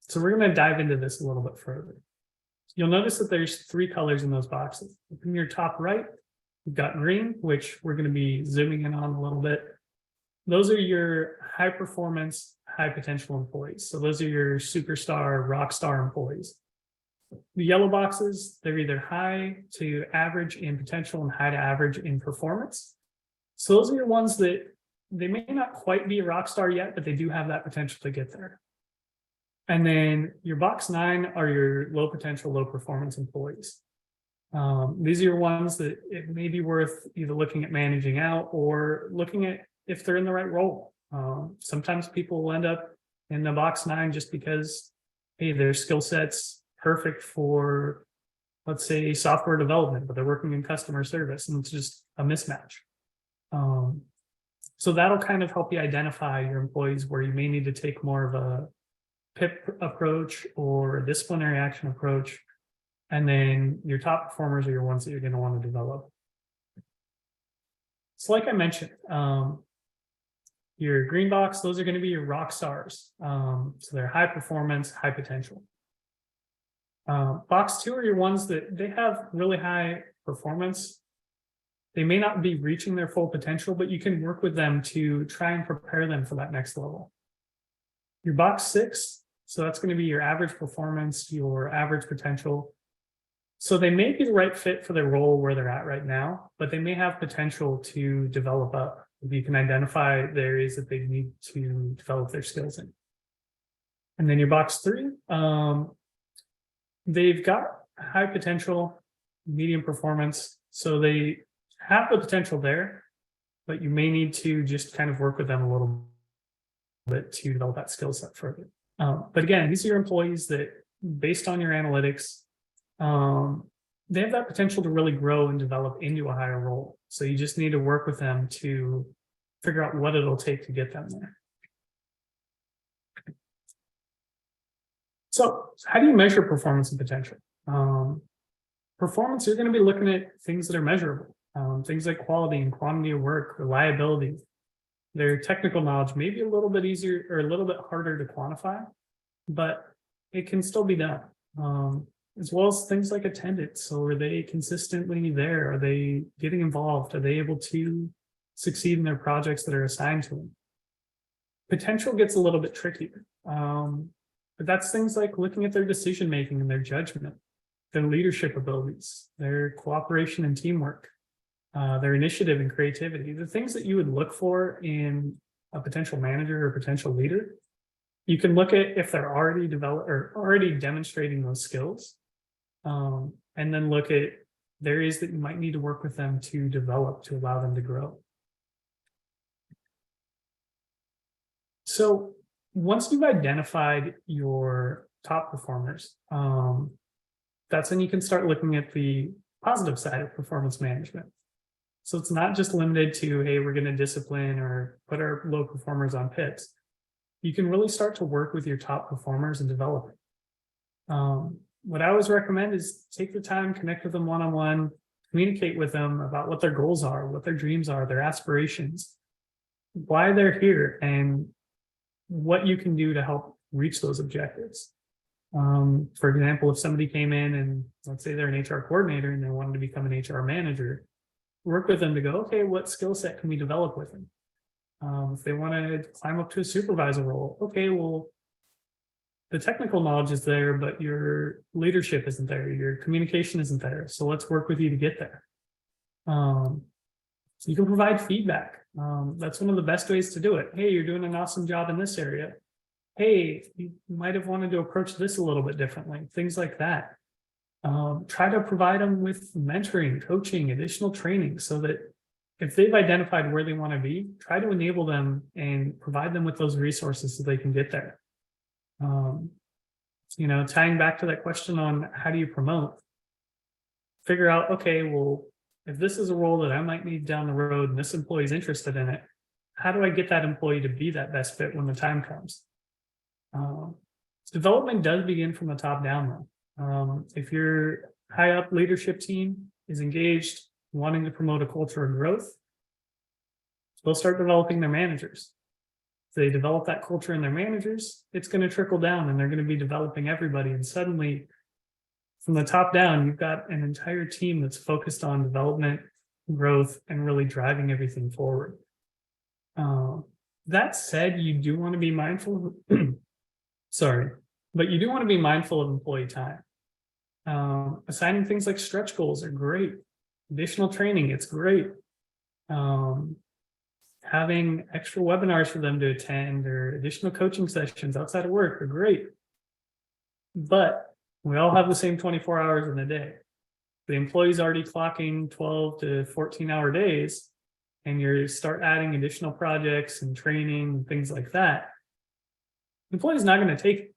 So we're going to dive into this a little bit further. You'll notice that there's 3 colors in those boxes. In your top right, you've got green, which we're going to be zooming in on a little bit. Those are your high performance, high potential employees. So those are your superstar, rock star employees. The yellow boxes, they're either high to average in potential and high to average in performance. So those are your ones that they may not quite be a rock star yet, but they do have that potential to get there. And then your box 9 are your low potential, low performance employees. These are your ones that it may be worth either looking at managing out or looking at if they're in the right role. Sometimes people will end up in the box 9 just because, hey, their skill set's perfect for, let's say, software development, but they're working in customer service and it's just a mismatch. So that'll kind of help you identify your employees where you may need to take more of a PIP approach or a disciplinary action approach. And then your top performers are your ones that you're going to want to develop. So like I mentioned, your green box, those are going to be your rock stars. So they're high performance, high potential. Box 2 are your ones that they have really high performance. They may not be reaching their full potential, but you can work with them to try and prepare them for that next level. Your box 6, so that's going to be your average performance, your average potential. So they may be the right fit for their role where they're at right now, but they may have potential to develop up. If you can identify the areas that they need to develop their skills in. And then your box 3, they've got high potential, medium performance. So they have the potential there, but you may need to just kind of work with them a little bit to develop that skill set further. But again, these are your employees that, based on your analytics, they have that potential to really grow and develop into a higher role. So you just need to work with them to figure out what it'll take to get them there. So how do you measure performance and potential? Performance, you're going to be looking at things that are measurable, things like quality and quantity of work, reliability. Their technical knowledge may be a little bit easier or a little bit harder to quantify, but it can still be done. As well as things like attendance. So are they consistently there? Are they getting involved? Are they able to succeed in their projects that are assigned to them? Potential gets a little bit trickier. But that's things like looking at their decision making and their judgment, their leadership abilities, their cooperation and teamwork, their initiative and creativity, the things that you would look for in a potential manager or potential leader. You can look at if they're already already demonstrating those skills, and then look at areas that you might need to work with them to develop to allow them to grow. So once you've identified your top performers, that's when you can start looking at the positive side of performance management. So it's not just limited to, hey, we're going to discipline or put our low performers on PIPs. You can really start to work with your top performers and develop it. What I always recommend is take the time, connect with them one-on-one, communicate with them about what their goals are, what their dreams are, their aspirations, why they're here, and what you can do to help reach those objectives. For example, if somebody came in and let's say they're an HR coordinator and they wanted to become an HR manager, work with them to go, okay, what skill set can we develop with them? If they want to climb up to a supervisor role, okay, well, the technical knowledge is there, but your leadership isn't there, your communication isn't there. So let's work with you to get there. So you can provide feedback. That's one of the best ways to do it. Hey, you're doing an awesome job in this area. Hey, you might have wanted to approach this a little bit differently, things like that. Try to provide them with mentoring, coaching, additional training so that if they've identified where they want to be, try to enable them and provide them with those resources so they can get there. Tying back to that question on how do you promote, figure out, okay, well, if this is a role that I might need down the road and this employee is interested in it, how do I get that employee to be that best fit when the time comes? Development does begin from the top down though. If your high up leadership team is engaged, wanting to promote a culture of growth, they'll start developing their managers. If they develop that culture in their managers, it's going to trickle down and they're going to be developing everybody. And suddenly, from the top down, you've got an entire team that's focused on development, growth, and really driving everything forward. That said, you do want to be mindful of, but you do want to be mindful of employee time. Assigning things like stretch goals are great. Additional training, it's great. Having extra webinars for them to attend or additional coaching sessions outside of work are great. But we all have the same 24 hours in a day. The employee's already clocking 12 to 14-hour days, and you start adding additional projects and training and things like that. The employee's not going to take it.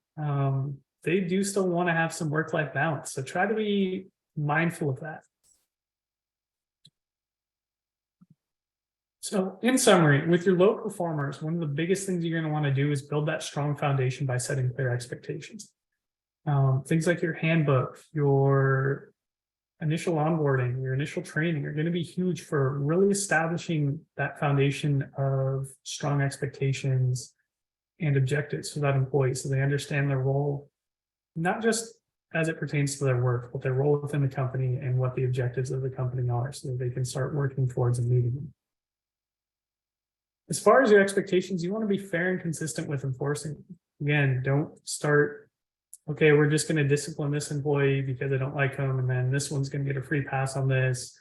They do still want to have some work-life balance. So try to be mindful of that. So in summary, with your low performers, one of the biggest things you're going to want to do is build that strong foundation by setting clear expectations. Things like your handbook, your initial onboarding, your initial training are going to be huge for really establishing that foundation of strong expectations and objectives for that employee so they understand their role, not just as it pertains to their work, but their role within the company and what the objectives of the company are so that they can start working towards and meeting them. As far as your expectations, you want to be fair and consistent with enforcing them. Again, don't start, okay, we're just going to discipline this employee because I don't like him, and then this one's going to get a free pass on this.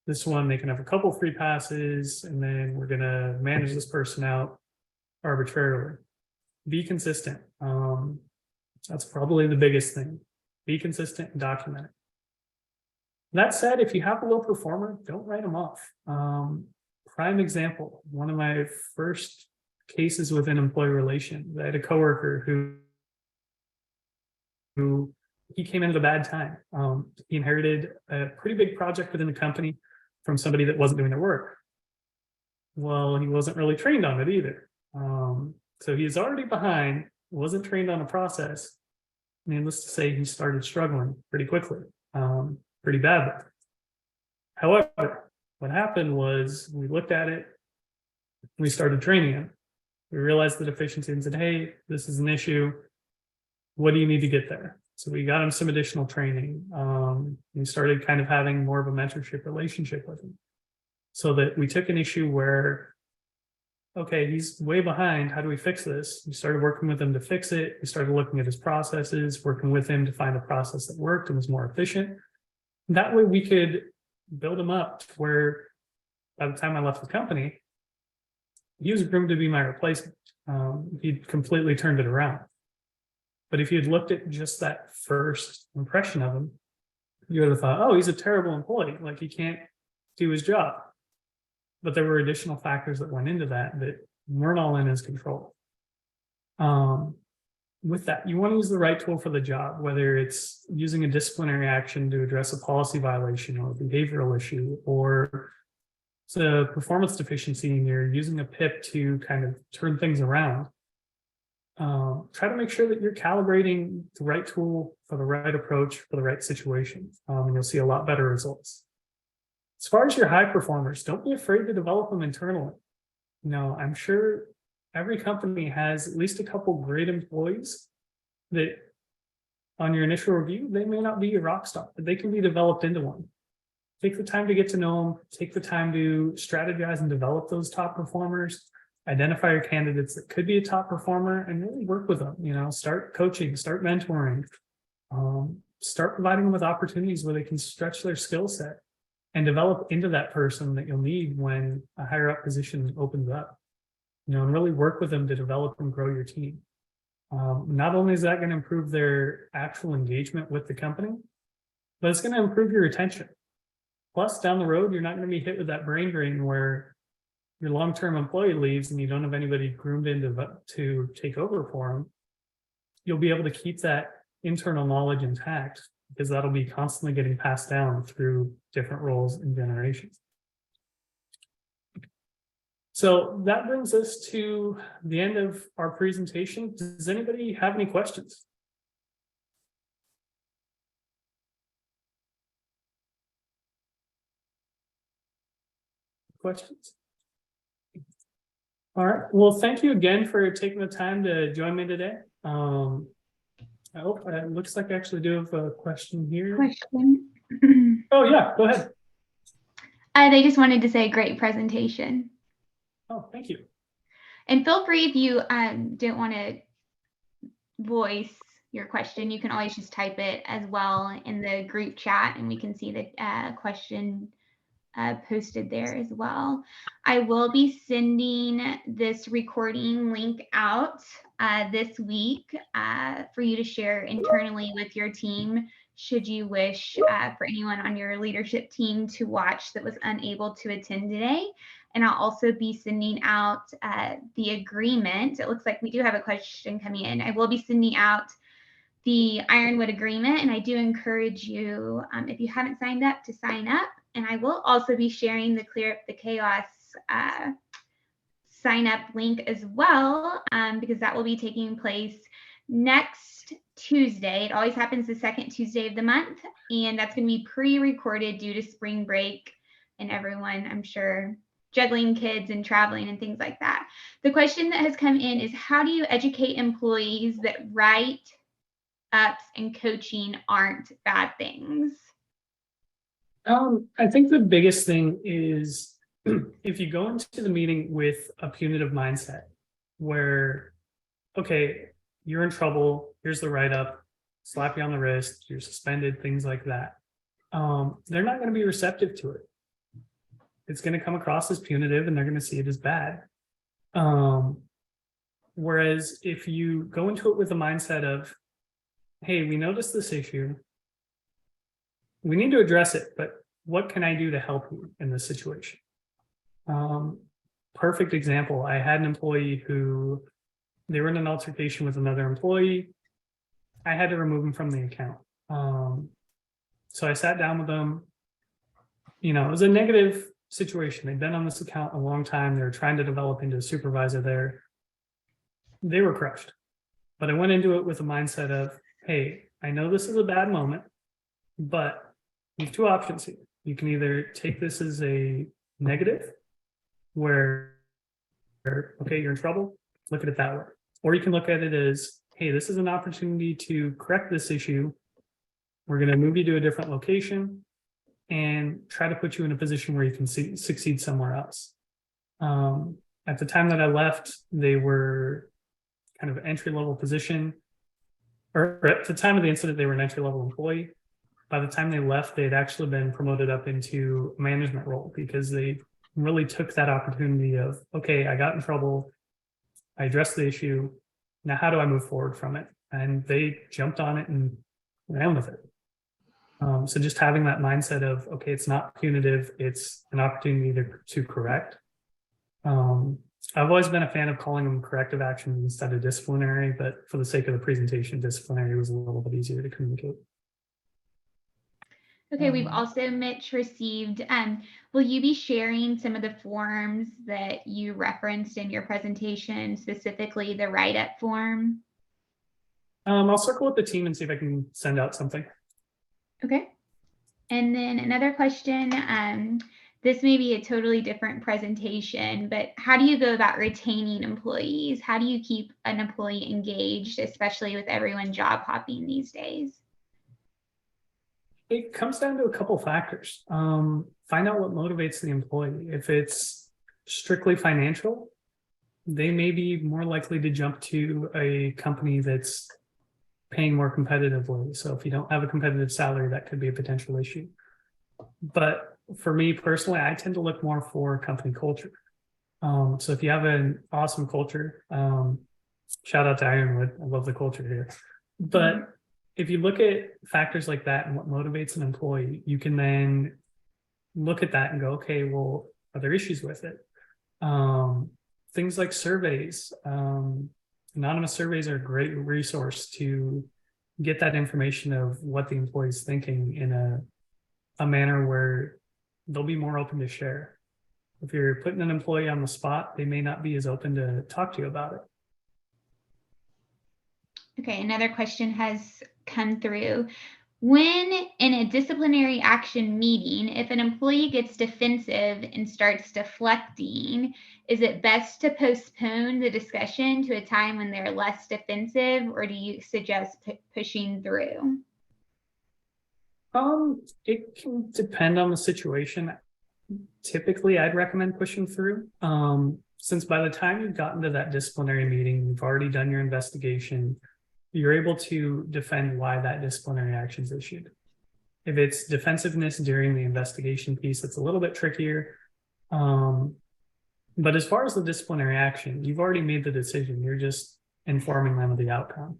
This one, they can have a couple free passes, and then we're going to manage this person out arbitrarily. Be consistent. That's probably the biggest thing. Be consistent and document it. That said, if you have a low performer, don't write them off. Prime example, one of my first cases within employee relations. I had a coworker who he came in at a bad time. He inherited a pretty big project within the company from somebody that wasn't doing their work. Well, he wasn't really trained on it either. So he's already behind, wasn't trained on a process. Needless to say, he started struggling pretty quickly, pretty badly. However, what happened was we looked at it, we started training him. We realized the deficiency and said, hey, this is an issue. What do you need to get there? So we got him some additional training. We started kind of having more of a mentorship relationship with him, so that we took an issue where, okay, he's way behind. How do we fix this? We started working with him to fix it. We started looking at his processes, working with him to find a process that worked and was more efficient. That way we could build him up to where by the time I left the company, he was groomed to be my replacement. He'd completely turned it around. But if you'd looked at just that first impression of him, you would have thought, oh, he's a terrible employee. Like, he can't do his job. But there were additional factors that went into that weren't all in his control. With that, you want to use the right tool for the job, whether it's using a disciplinary action to address a policy violation or a behavioral issue, or it's a performance deficiency and you're using a PIP to kind of turn things around. Try to make sure that you're calibrating the right tool for the right approach for the right situation, and you'll see a lot better results. As far as your high performers, don't be afraid to develop them internally. I'm sure every company has at least a couple great employees that on your initial review, they may not be your rock star, but they can be developed into one. Take the time to get to know them, take the time to strategize and develop those top performers, identify your candidates that could be a top performer and really work with them. Start coaching, start mentoring, start providing them with opportunities where they can stretch their skill set and develop into that person that you'll need when a higher up position opens up. And really work with them to develop and grow your team. Not only is that going to improve their actual engagement with the company, but it's going to improve your retention. Plus, down the road, you're not going to be hit with that brain drain where your long-term employee leaves and you don't have anybody groomed in to take over for them. You'll be able to keep that internal knowledge intact because that'll be constantly getting passed down through different roles and generations. So that brings us to the end of our presentation. Does anybody have any questions? Questions? All right. Well, thank you again for taking the time to join me today. I hope it looks like I actually do have a question here. Question. Oh, yeah, go ahead. They just wanted to say great presentation. Oh, thank you. And feel free if you don't want to voice your question, you can always just type it as well in the group chat and we can see the question posted there as well. I will be sending this recording link out this week for you to share internally with your team should you wish for anyone on your leadership team to watch that was unable to attend today. And I'll also be sending out the agreement. It looks like we do have a question coming in. I will be sending out the Ironwood agreement, and I do encourage you, if you haven't signed up, to sign up. And I will also be sharing the Clear Up the Chaos sign up link as well, because that will be taking place next Tuesday. It always happens the second Tuesday of the month, and that's going to be pre-recorded due to spring break and everyone, I'm sure, juggling kids and traveling and things like that. The question that has come in is, how do you educate employees that write-ups and coaching aren't bad things? I think the biggest thing is if you go into the meeting with a punitive mindset where, okay, you're in trouble, here's the write-up, slap you on the wrist, you're suspended, things like that. They're not going to be receptive to it. It's going to come across as punitive and they're going to see it as bad. Whereas if you go into it with the mindset of, hey, we noticed this issue, we need to address it, but what can I do to help you in this situation? perfect example. I had an employee who they were in an altercation with another employee. I had to remove him from the account. So I sat down with them. It was a negative situation. They'd been on this account a long time. They were trying to develop into a supervisor there. They were crushed. But I went into it with a mindset of, hey, I know this is a bad moment, but you have two options here. You can either take this as a negative, where, okay, you're in trouble, look at it that way. Or you can look at it as, hey, this is an opportunity to correct this issue. We're going to move you to a different location and try to put you in a position where you can succeed somewhere else. At the time that I left, they were kind of entry-level position, or at the time of the incident, they were an entry-level employee. By the time they left, they had actually been promoted up into a management role because they really took that opportunity of, okay, I got in trouble, I addressed the issue, now how do I move forward from it? And they jumped on it and ran with it. So just having that mindset of, okay, it's not punitive, it's an opportunity to correct. I've always been a fan of calling them corrective actions instead of disciplinary, but for the sake of the presentation, disciplinary was a little bit easier to communicate. Okay, we've also, Mitch, received, will you be sharing some of the forms that you referenced in your presentation, specifically the write-up form? I'll circle with the team and see if I can send out something. Okay. And then another question, this may be a totally different presentation, but how do you go about retaining employees? How do you keep an employee engaged, especially with everyone job hopping these days? It comes down to a couple factors. Find out what motivates the employee. If it's strictly financial, they may be more likely to jump to a company that's paying more competitively. So if you don't have a competitive salary, that could be a potential issue. But for me personally, I tend to look more for company culture. So if you have an awesome culture, shout out to Ironwood. I love the culture here. But if you look at factors like that and what motivates an employee, you can then look at that and go, okay, well, are there issues with it? Things like surveys. Anonymous surveys are a great resource to get that information of what the employee is thinking in a manner where they'll be more open to share. If you're putting an employee on the spot, they may not be as open to talk to you about it. Okay, another question has come through. When in a disciplinary action meeting, if an employee gets defensive and starts deflecting, is it best to postpone the discussion to a time when they're less defensive, or do you suggest pushing through? It can depend on the situation. Typically, I'd recommend pushing through. Since by the time you've gotten to that disciplinary meeting, you've already done your investigation, you're able to defend why that disciplinary action is issued. If it's defensiveness during the investigation piece, it's a little bit trickier. But as far as the disciplinary action, you've already made the decision. You're just informing them of the outcome.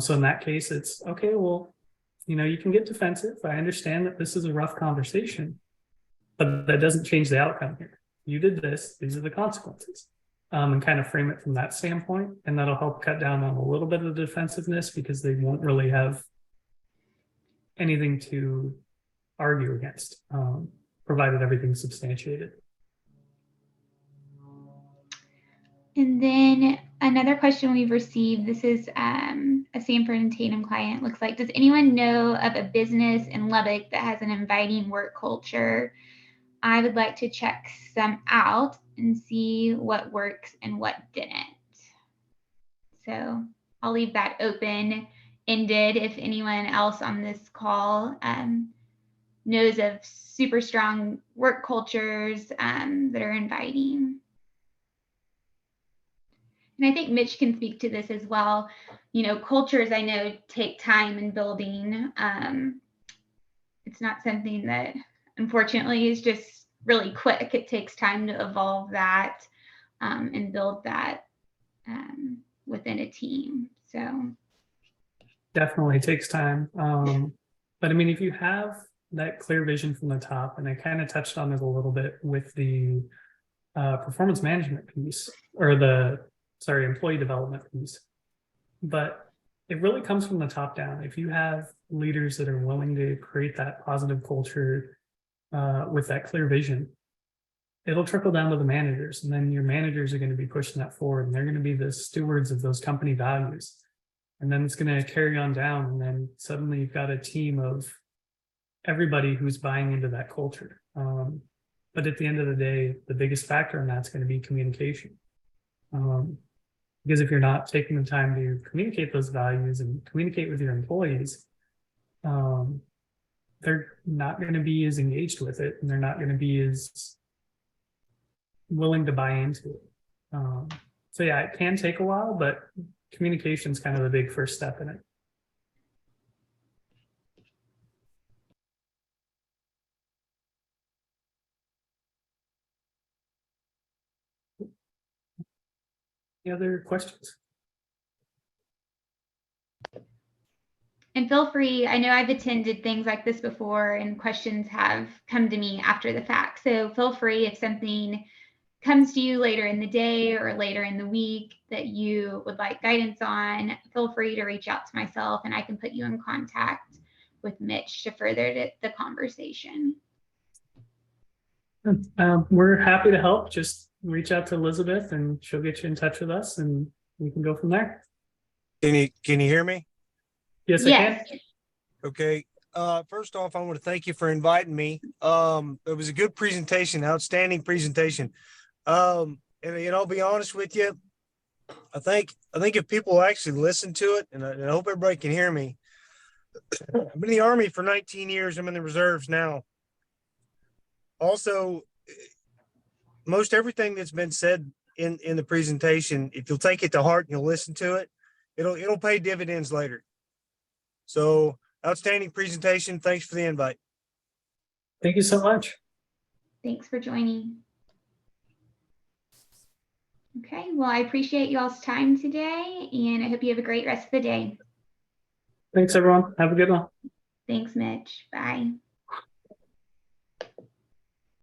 So in that case, it's okay, well, you can get defensive. I understand that this is a rough conversation, but that doesn't change the outcome here. You did this, these are the consequences. And kind of frame it from that standpoint. And that'll help cut down on a little bit of the defensiveness because they won't really have anything to argue against, provided everything's substantiated. And then another question we've received, this is a Sanford and Tatum client, looks like, does anyone know of a business in Lubbock that has an inviting work culture? I would like to check some out and see what works and what didn't. So I'll leave that open-ended if anyone else on this call knows of super strong work cultures that are inviting. And I think Mitch can speak to this as well. Cultures I know take time in building. It's not something that unfortunately is just really quick. It takes time to evolve that and build that within a team. So definitely takes time. But I mean, if you have that clear vision from the top, and I kind of touched on it a little bit with the performance management piece, or the, sorry, employee development piece. But it really comes from the top down. If you have leaders that are willing to create that positive culture with that clear vision, it'll trickle down to the managers, and then your managers are going to be pushing that forward, and they're going to be the stewards of those company values. And then it's going to carry on down, and then suddenly you've got a team of everybody who's buying into that culture. But at the end of the day, the biggest factor in that's going to be communication. Because if you're not taking the time to communicate those values and communicate with your employees, they're not going to be as engaged with it, and they're not going to be as willing to buy into it. So yeah, it can take a while, but communication is kind of the big first step in it. Any other questions? And feel free, I know I've attended things like this before and questions have come to me after the fact. So feel free, if something comes to you later in the day or later in the week that you would like guidance on, feel free to reach out to myself and I can put you in contact with Mitch to further the conversation. We're happy to help. Just reach out to Elizabeth and she'll get you in touch with us and we can go from there. Can you hear me? Yes, I can. Okay. First off, I want to thank you for inviting me. It was a good presentation, outstanding presentation. And I'll be honest with you. I think if people actually listen to it, and I hope everybody can hear me. I've been in the Army for 19 years. I'm in the reserves now. Also, most everything that's been said in the presentation, if you'll take it to heart and you'll listen to it, it'll pay dividends later. So, outstanding presentation. Thanks for the invite. Thank you so much. Thanks for joining. Okay, well, I appreciate y'all's time today, and I hope you have a great rest of the day. Thanks, everyone. Have a good one. Thanks, Mitch. Bye.